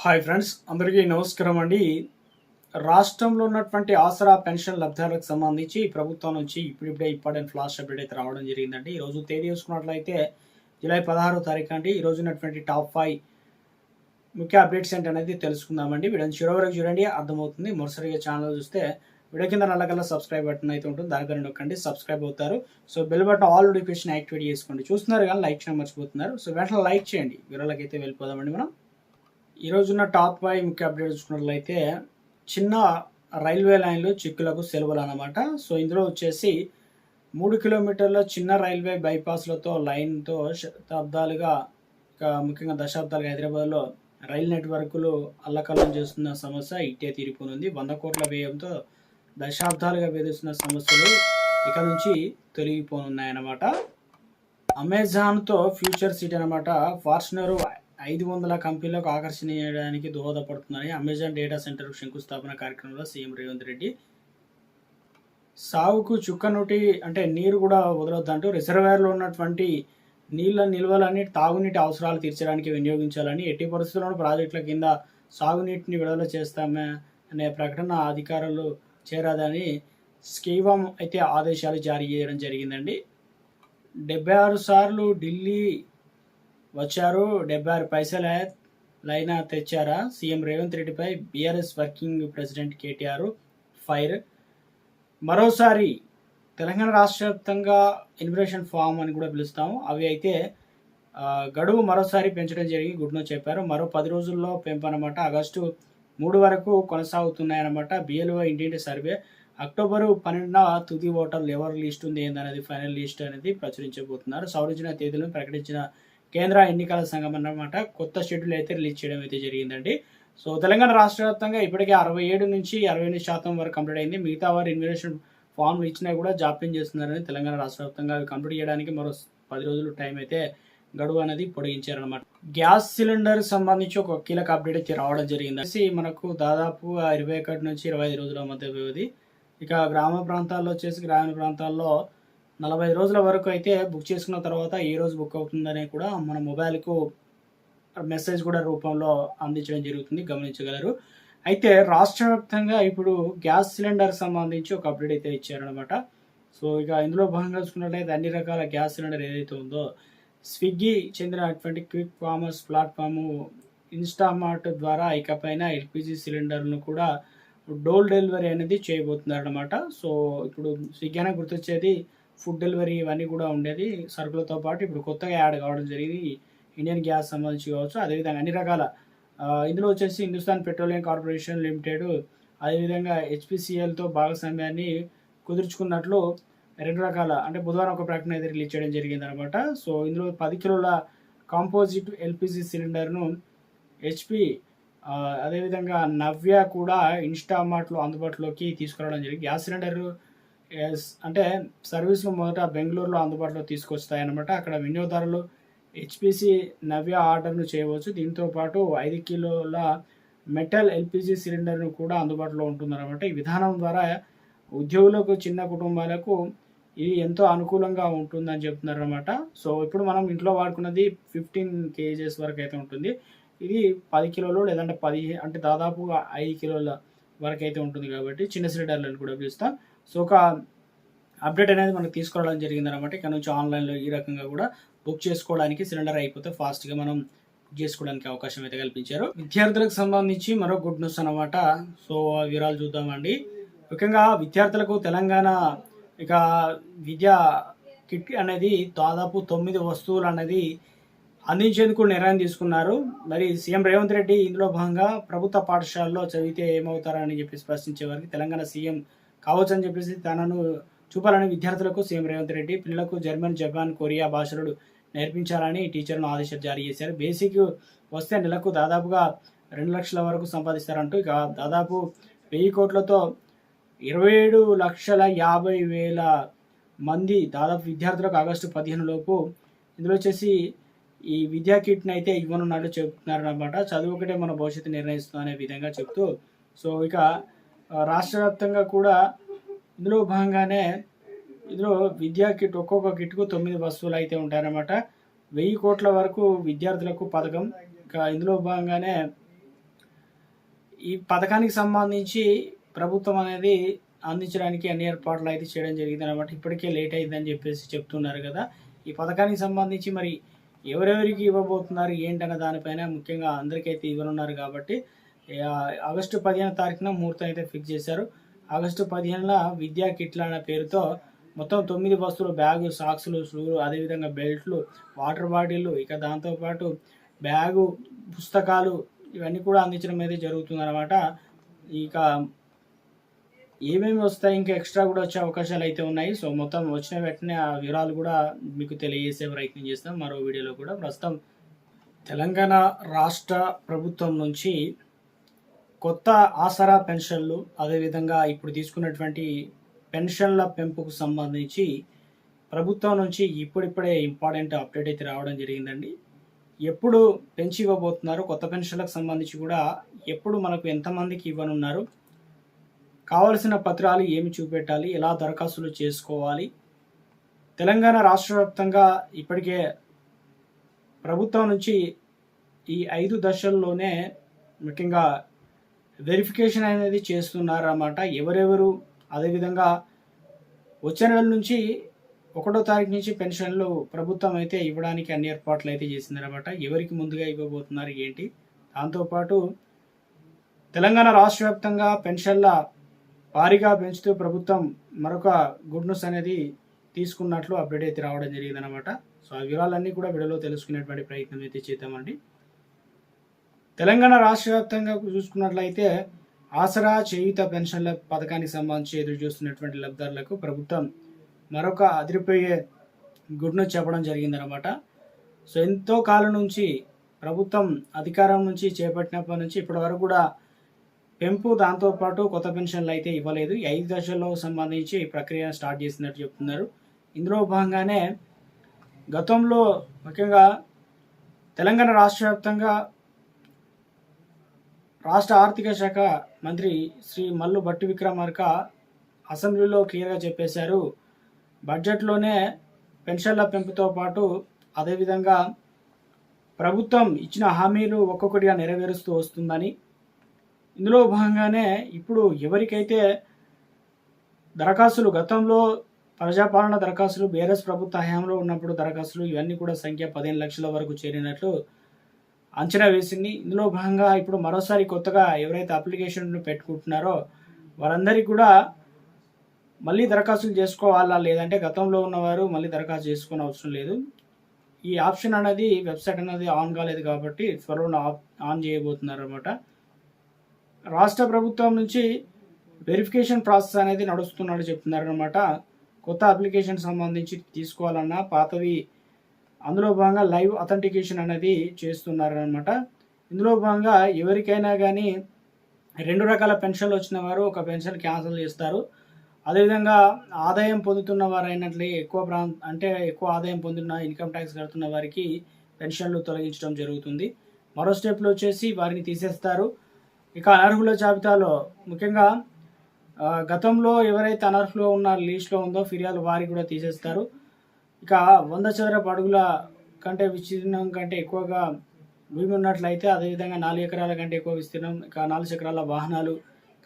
Hi friends, అందరికీ నమస్కారం అండి. రాష్ట్రంలో ఉన్నటువంటి ఆసరా పెన్షన్ లబ్ధిదారులకు సంబంధించి ప్రభుత్వం నుంచి ఇప్పుడిప్పుడే ఇంపార్టెంట్ ఫ్లాష్ అప్డేట్ అయితే రావడం జరిగిందండి. ఈరోజు తేదీ చూసుకున్నట్లయితే జూలై 16వ తారీఖు అండి. ఈరోజు ఉన్నటువంటి టాప్ 5 ముఖ్య అప్డేట్స్ ఏంటనేది తెలుసుకుందామండి. వీడియోని చివరి వరకు చూడండి, అర్థమవుతుంది. మొదటిసారిగా ఛానల్ చూస్తే వీడియో కింద నల్లకల్లా సబ్స్క్రైబ్ బటన్ అయితే ఉంటుంది, దానిపైన నొక్కండి, సబ్స్క్రైబ్ అవుతారు. So bell button all notification activate చేసుకోండి. చూస్తున్నారు కానీ లైక్ చేయడం మర్చిపోతున్నారు. సో వెంటనే లైక్ చేయండి. వీడియోలోకి అయితే వెళ్ళిపోదామండి మనం. ఈరోజున్న టాప్ 5 ముఖ్య అప్డేట్ చూసుకున్నట్లయితే చిన్న రైల్వే లైన్లు చిక్కులకు సెలవులు అన్నమాట. సో ఇందులో వచ్చేసి 3 కిలోమీటర్ల చిన్న రైల్వే బైపాస్లతో లైన్తో శతాబ్దాలుగా, ముఖ్యంగా దశాబ్దాలుగా హైదరాబాద్లో రైలు నెట్వర్క్లు అల్లకల్లం చేస్తున్న సమస్య ఇట్టే తీరిపోనుంది. 100 కోట్ల వ్యయంతో దశాబ్దాలుగా వేధిస్తున్న సమస్యలు ఇక నుంచి తొలగిపోనున్నాయన్నమాట. అమెజాన్తో ఫ్యూచర్ సిటీ అనమాట. ఫార్చునర్ 500 కంపెనీలకు ఆకర్షణీయడానికి దోహదపడుతుందని అమెజాన్ డేటా సెంటర్ శంకుస్థాపన కార్యక్రమంలో సీఎం రేవంత్ రెడ్డి సాగుకు చుక్కనోటి అంటే నీరు కూడా వదలొద్దంటూ రిజర్వాయర్లో ఉన్నటువంటి నీళ్ళ నిల్వలన్నీ తాగునీటి అవసరాలు తీర్చడానికి వినియోగించాలని, ఎట్టి పరిస్థితుల్లోనూ ప్రాజెక్టుల కింద సాగునీటిని విడుదల చేస్తామే అనే ప్రకటన అధికారులు చేరాదని స్కీవం అయితే ఆదేశాలు జారీ చేయడం జరిగిందండి. 76 సార్లు ఢిల్లీ వచ్చారు, 76 పైసలైనా తెచ్చారా? సీఎం రేవంత్ రెడ్డిపై BRS working president KTR fire. మరోసారి తెలంగాణ రాష్ట్ర వ్యాప్తంగా ఇన్విటేషన్ ఫామ్ అని కూడా పిలుస్తాము, అవి అయితే గడువు మరోసారి పెంచడం జరిగి గుడ్నో చెప్పారు. మరో 10 రోజుల్లో పెంపు అనమాట. ఆగస్టు 3 వరకు కొనసాగుతున్నాయన్నమాట. బిఎల్ఓ ఇంటింటి సర్వే. అక్టోబరు 12న తుది ఓటర్లు ఎవరు లిస్ట్ ఉంది ఏందనేది, ఫైనల్ లిస్ట్ అనేది ప్రచురించబోతున్నారు. సవరించిన తేదీలను ప్రకటించిన కేంద్ర ఎన్నికల సంఘం అన్నమాట. కొత్త షెడ్యూల్ అయితే రిలీజ్ చేయడం అయితే జరిగిందండి. సో తెలంగాణ రాష్ట్ర వ్యాప్తంగా ఇప్పటికే 67 నుంచి 68% వరకు కంప్లీట్ అయింది. మిగతా వారు ఇన్విటేషన్ ఫామ్లు ఇచ్చినా కూడా జాప్యం చేస్తున్నారని తెలంగాణ రాష్ట్ర వ్యాప్తంగా అవి కంప్లీట్ చేయడానికి మరో 10 రోజులు టైం అయితే గడువు అనేది పొడిగించారనమాట. గ్యాస్ సిలిండర్ సంబంధించి ఒక కీలక అప్డేట్ అయితే రావడం జరిగింది. మనకు దాదాపు 21 నుంచి 25 రోజుల మధ్య వ్యవధి. ఇక గ్రామీణ ప్రాంతాల్లో 45 రోజుల వరకు అయితే బుక్ చేసుకున్న తర్వాత ఏ రోజు బుక్ అవుతుందని కూడా మన మొబైల్కు మెసేజ్ కూడా రూపంలో అందించడం జరుగుతుంది, గమనించగలరు. అయితే రాష్ట్ర వ్యాప్తంగా ఇప్పుడు గ్యాస్ సిలిండర్ సంబంధించి ఒక అప్డేట్ అయితే ఇచ్చారనమాట. సో ఇక ఇందులో భాగంగా చూసుకున్నట్లయితే అన్ని రకాల గ్యాస్ సిలిండర్ ఏదైతే ఉందో స్విగ్గీ చెందినటువంటి క్విక్ కామర్స్ ప్లాట్ఫాము ఇన్స్టామార్ట్ ద్వారా ఇకపైన ఎల్పిజి సిలిండర్ను కూడా డోర్ డెలివరీ అనేది చేయబోతున్నారనమాట. సో ఇప్పుడు స్విగ్గీ అనేది గుర్తొచ్చేది ఫుడ్ డెలివరీ ఇవన్నీ కూడా ఉండేది. సరుకులతో పాటు ఇప్పుడు కొత్తగా యాడ్ కావడం జరిగింది ఇండియన్ గ్యాస్ సంబంధించి కావచ్చు. అదేవిధంగా అన్ని రకాల ఇందులో వచ్చేసి హిందుస్థాన్ పెట్రోలియం కార్పొరేషన్ లిమిటెడ్, అదేవిధంగా హెచ్పిసిఎల్తో భాగస్వామ్యాన్ని కుదుర్చుకున్నట్లు 2 రకాల అంటే బుధవారం ఒక ప్రకటన అయితే రిలీజ్ చేయడం జరిగింది అనమాట. సో ఇందులో 10 కిలోల కాంపోజిట్ ఎల్పిజి సిలిండర్ను హెచ్పి అదేవిధంగా నవ్య కూడా ఇన్స్టామార్ట్లో అందుబాటులోకి తీసుకురావడం జరిగింది. గ్యాస్ సిలిండర్ అంటే సర్వీసులు మొదట బెంగళూరులో అందుబాటులో తీసుకొస్తాయన్నమాట. అక్కడ వినియోగదారులు హెచ్పిసి నవ్య ఆర్డర్ను చేయవచ్చు. దీంతో పాటు 5 కిలోల మెటల్ ఎల్పిజి సిలిండర్ను కూడా అందుబాటులో ఉంటుందన్నమాట. ఈ విధానం ద్వారా ఉద్యోగులకు, చిన్న కుటుంబాలకు ఇది ఎంతో అనుకూలంగా ఉంటుందని చెప్తున్నారన్నమాట. సో ఇప్పుడు మనం ఇంట్లో వాడుకున్నది 15 kgs వరకు అయితే ఉంటుంది. ఇది 10 కిలోలు లేదంటే 10 అంటే దాదాపుగా 5 కిలోల వరకు అయితే ఉంటుంది కాబట్టి చిన్న సిలిండర్లను కూడా పిలుస్తాం. సో ఒక అప్డేట్ అనేది మనకు తీసుకురావడం జరిగిందనమాట. ఇక్కడ నుంచి ఆన్లైన్లో ఈ రకంగా కూడా బుక్ చేసుకోవడానికి సిలిండర్ అయిపోతే ఫాస్ట్గా మనం బుక్ చేసుకోవడానికి అవకాశం అయితే కల్పించారు. విద్యార్థులకు సంబంధించి మరో గుడ్ న్యూస్ అనమాట. సో వివరాలు చూద్దామండి. ముఖ్యంగా విద్యార్థులకు తెలంగాణ ఇక విద్యా కిట్ అనేది దాదాపు 9 వస్తువులు అనేది అందించేందుకు నిర్ణయం తీసుకున్నారు. మరి సీఎం రేవంత్ రెడ్డి ఇందులో భాగంగా ప్రభుత్వ పాఠశాలలో చదివితే ఏమవుతారని చెప్పేసి ప్రశ్నించే వారికి తెలంగాణ సీఎం కావచ్చు అని చెప్పేసి తనను చూపాలని విద్యార్థులకు సీఎం రేవంత్ రెడ్డి పిల్లలకు జర్మన్, జపాన్, కొరియా భాషలు నేర్పించాలని టీచర్లను ఆదేశాలు జారీ చేశారు. బేసిక్ వస్తే నెలకు దాదాపుగా 2 లక్షల వరకు సంపాదిస్తారంటూ ఇక దాదాపు 1000 కోట్లతో 27,50,000 మంది దాదాపు విద్యార్థులకు ఆగస్టు 15 లోపు ఇందులో వచ్చేసి ఈ విద్యా కిట్ని అయితే ఇవ్వనున్నట్టు చెప్తున్నారన్నమాట. చదువు ఒకటే మన భవిష్యత్తు నిర్ణయిస్తుంది అనే విధంగా చెప్తూ సో ఇక రాష్ట్ర వ్యాప్తంగా కూడా ఇందులో భాగంగానే ఇందులో విద్యా కిట్ ఒక్కొక్క కిట్కు 9 వస్తువులు అయితే ఉంటాయన్నమాట. 1000 కోట్ల వరకు విద్యార్థులకు పథకం. ఇంకా ఇందులో భాగంగానే ఈ పథకానికి సంబంధించి ప్రభుత్వం అనేది అందించడానికి అన్ని ఏర్పాట్లు అయితే చేయడం జరిగింది అనమాట. ఇప్పటికే లేట్ అయిందని చెప్పేసి చెప్తున్నారు కదా. ఈ పథకానికి సంబంధించి మరి ఎవరెవరికి ఇవ్వబోతున్నారు ఏంటన్న దానిపైన ముఖ్యంగా అందరికైతే ఇవ్వనున్నారు కాబట్టి ఆగస్టు 15 తారీఖున ముహూర్తం అయితే ఫిక్స్ చేశారు. ఆగస్టు 15 విద్యా కిట్ల అనే పేరుతో మొత్తం 9 వస్తువులు, బ్యాగు, సాక్స్లు, షూలు, అదేవిధంగా బెల్ట్లు, వాటర్ బాటిళ్ళు, ఇక దాంతోపాటు బ్యాగు, పుస్తకాలు ఇవన్నీ కూడా అందించడం అయితే జరుగుతుందన్నమాట. ఇక ఏమేమి వస్తాయి, ఇంకా ఎక్స్ట్రా కూడా వచ్చే అవకాశాలు అయితే ఉన్నాయి. సో మొత్తం వచ్చిన వెంటనే ఆ వివరాలు కూడా మీకు తెలియజేసే ప్రయత్నం చేస్తాం మరో వీడియోలో కూడా. ప్రస్తుతం తెలంగాణ రాష్ట్ర ప్రభుత్వం నుంచి కొత్త ఆసరా పెన్షన్లు, అదేవిధంగా ఇప్పుడు తీసుకున్నటువంటి పెన్షన్ల పెంపుకు సంబంధించి ప్రభుత్వం నుంచి ఇప్పుడిప్పుడే ఇంపార్టెంట్ అప్డేట్ అయితే రావడం జరిగిందండి. ఎప్పుడు పెంచి ఇవ్వబోతున్నారు, కొత్త పెన్షన్లకు సంబంధించి కూడా ఎప్పుడు మనకు ఎంతమందికి ఇవ్వనున్నారు, కావలసిన పత్రాలు ఏమి చూపెట్టాలి, ఎలా దరఖాస్తులు చేసుకోవాలి. తెలంగాణ రాష్ట్ర వ్యాప్తంగా ఇప్పటికే ప్రభుత్వం నుంచి ఈ 5 దశల్లోనే ముఖ్యంగా వెరిఫికేషన్ అనేది చేస్తున్నారన్నమాట. ఎవరెవరు, అదేవిధంగా వచ్చే నెల నుంచి 1వ తారీఖు నుంచి పెన్షన్లు ప్రభుత్వం అయితే ఇవ్వడానికి అన్ని ఏర్పాట్లు అయితే చేసిందన్నమాట. ఎవరికి ముందుగా ఇవ్వబోతున్నారు ఏంటి, దాంతోపాటు తెలంగాణ రాష్ట్ర వ్యాప్తంగా పెన్షన్ల భారీగా పెంచుతూ ప్రభుత్వం మరొక గుడ్ న్యూస్ అనేది తీసుకున్నట్లు అప్డేట్ అయితే రావడం జరిగిందనమాట. సో ఆ వివరాలన్నీ కూడా వీడియోలో తెలుసుకునేటువంటి ప్రయత్నం అయితే చేద్దామండి. తెలంగాణ రాష్ట్ర వ్యాప్తంగా చూసుకున్నట్లయితే ఆసరా చేయూత పెన్షన్ల పథకానికి సంబంధించి ఎదురు చూస్తున్నటువంటి లబ్ధిదారులకు ప్రభుత్వం మరొక అదిరిపోయే గుడ్ న్యూస్ చెప్పడం జరిగిందనమాట. సో ఎంతో కాలం నుంచి ప్రభుత్వం అధికారం నుంచి చేపట్టినప్పటి నుంచి ఇప్పటి వరకు కూడా పెంపు, దాంతోపాటు కొత్త పెన్షన్లు అయితే ఇవ్వలేదు. ఈ 5 దశల్లో సంబంధించి ప్రక్రియ స్టార్ట్ చేసినట్టు చెప్తున్నారు. ఇందులో భాగంగానే గతంలో ముఖ్యంగా తెలంగాణ రాష్ట్ర వ్యాప్తంగా రాష్ట్ర ఆర్థిక శాఖ మంత్రి శ్రీ మల్లు భట్టి విక్రమార్క అసెంబ్లీలో క్లియర్గా చెప్పేశారు, బడ్జెట్లోనే పెన్షన్ల పెంపుతో పాటు అదేవిధంగా ప్రభుత్వం ఇచ్చిన హామీలు ఒక్కొక్కటిగా నెరవేరుస్తూ వస్తుందని. ఇందులో భాగంగానే ఇప్పుడు ఎవరికైతే దరఖాస్తులు, గతంలో ప్రజాపాలన దరఖాస్తులు, బీఆర్ఎస్ ప్రభుత్వ హయాంలో ఉన్నప్పుడు దరఖాస్తులు ఇవన్నీ కూడా సంఖ్య 15 లక్షల వరకు చేరినట్లు అంచనా వేసింది. ఇందులో భాగంగా ఇప్పుడు మరోసారి కొత్తగా ఎవరైతే అప్లికేషన్లు పెట్టుకుంటున్నారో వారందరికీ కూడా మళ్ళీ దరఖాస్తులు చేసుకోవాలా, లేదంటే గతంలో ఉన్నవారు మళ్ళీ దరఖాస్తు చేసుకునే అవసరం లేదు. ఈ ఆప్షన్ అనేది వెబ్సైట్ అనేది ఆన్ కాలేదు కాబట్టి త్వరలో ఆన్ చేయబోతున్నారు అనమాట. రాష్ట్ర ప్రభుత్వం నుంచి వెరిఫికేషన్ ప్రాసెస్ అనేది నడుస్తున్నట్టు చెప్తున్నారు అనమాట. కొత్త అప్లికేషన్ సంబంధించి తీసుకోవాలన్నా పాతవి అందులో భాగంగా లైవ్ అథెంటికేషన్ అనేది చేస్తున్నారనమాట. ఇందులో భాగంగా ఎవరికైనా కానీ 2 రకాల పెన్షన్లు వచ్చిన వారు ఒక పెన్షన్ క్యాన్సిల్ చేస్తారు. అదేవిధంగా ఆదాయం పొందుతున్న వారు అయినట్లే ఎక్కువ ఆదాయం పొందుతున్న ఇన్కమ్ ట్యాక్స్ కడుతున్న వారికి పెన్షన్లు తొలగించడం జరుగుతుంది. మరో స్టెప్లో వచ్చేసి వారిని తీసేస్తారు. ఇక అనర్హుల జాబితాలో ముఖ్యంగా గతంలో ఎవరైతే అనర్హులో ఉన్న లిస్ట్లో ఉందో ఫిర్యాదు వారికి కూడా తీసేస్తారు. ఇక 100 చదరపు అడుగుల కంటే విస్తీర్ణం కంటే ఎక్కువగా భూమి ఉన్నట్లయితే, అదేవిధంగా 4 ఎకరాల కంటే ఎక్కువ విస్తీర్ణం, ఇక 4 చక్రాల వాహనాలు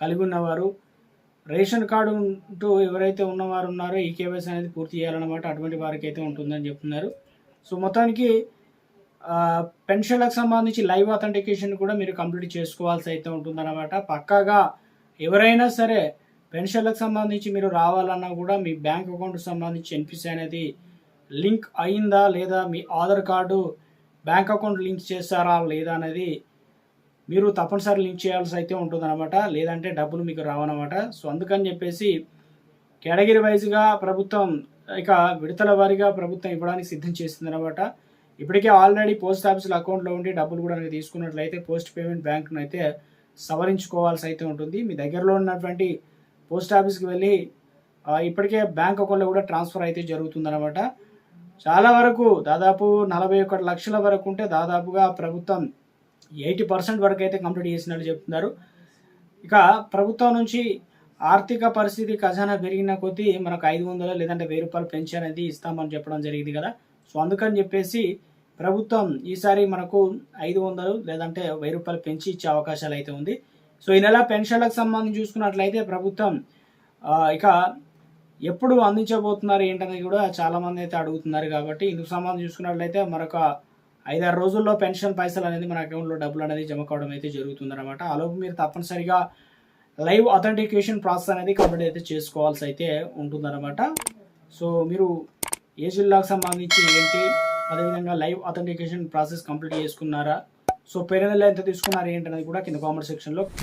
కలిగి ఉన్నవారు, రేషన్ కార్డు ఉంటూ ఎవరైతే ఉన్నవారు ఉన్నారో ఈ కేవైసీ అనేది పూర్తి చేయాలన్నమాట. అటువంటి వారికి అయితే ఉంటుందని చెప్తున్నారు. సో మొత్తానికి పెన్షన్లకు సంబంధించి లైవ్ అథెంటికేషన్ కూడా మీరు కంప్లీట్ చేసుకోవాల్సి అయితే ఉంటుందన్నమాట. పక్కాగా ఎవరైనా సరే పెన్షన్లకు సంబంధించి మీరు రావాలన్నా కూడా మీ బ్యాంక్ అకౌంట్కి సంబంధించి ఎన్పిసి అనేది లింక్ అయిందా లేదా, మీ Aadhaar card bank account link చేస్తారా లేదా అనేది మీరు తప్పనిసరి లింక్ చేయాల్సి అయితే ఉంటుందన్నమాట. లేదంటే డబ్బులు మీకు రావన్నమాట. సో అందుకని చెప్పేసి కేటగిరీ వైజ్గా ప్రభుత్వం ఇక విడతల వారీగా ప్రభుత్వం ఇవ్వడానికి సిద్ధం చేస్తుందన్నమాట. ఇప్పటికే ఆల్రెడీ పోస్ట్ ఆఫీసుల అకౌంట్లో ఉండి డబ్బులు కూడా తీసుకున్నట్లయితే పోస్ట్ పేమెంట్ బ్యాంక్ను అయితే సవరించుకోవాల్సి అయితే ఉంటుంది. మీ దగ్గరలో ఉన్నటువంటి పోస్ట్ ఆఫీస్కి వెళ్ళి ఇప్పటికే బ్యాంక్ అకౌంట్లో కూడా ట్రాన్స్ఫర్ అయితే జరుగుతుందన్నమాట. చాలా వరకు దాదాపు 41 లక్షల వరకు ఉంటే దాదాపుగా ప్రభుత్వం 80% వరకు అయితే కంప్లీట్ చేసినట్టు చెప్తున్నారు. ఇక ప్రభుత్వం నుంచి ఆర్థిక పరిస్థితి ఖజానా పెరిగిన కొద్దీ మనకు 500 లేదంటే 1000 రూపాయలు పెన్షన్ అనేది ఇస్తామని చెప్పడం జరిగింది కదా. సో అందుకని చెప్పేసి ప్రభుత్వం ఈసారి మనకు 500 లేదంటే 1000 రూపాయలు పెంచి ఇచ్చే అవకాశాలు అయితే ఉంది. సో ఈ నెల పెన్షన్లకు సంబంధించి చూసుకున్నట్లయితే ప్రభుత్వం ఇక ఎప్పుడు అందించబోతున్నారు ఏంటనేది కూడా చాలామంది అయితే అడుగుతున్నారు. కాబట్టి ఇందుకు సంబంధించి చూసుకున్నట్లయితే మరొక 5-6 రోజుల్లో పెన్షన్ పైసలు అనేది మన అకౌంట్లో డబ్బులు అనేది జమ కావడం అయితే జరుగుతుందన్నమాట. ఆలోపు మీరు తప్పనిసరిగా లైవ్ అథెంటికేషన్ ప్రాసెస్ అనేది కంప్లీట్ అయితే చేసుకోవాల్సి అయితే ఉంటుందన్నమాట. సో మీరు ఏ జిల్లాకు సంబంధించి ఏంటి, అదేవిధంగా లైవ్ అథెంటికేషన్ ప్రాసెస్ కంప్లీట్ చేసుకున్నారా, సో పేరు నెల ఎంత తీసుకున్నారు ఏంటనేది కూడా కింద కామెంట్ సెక్షన్లో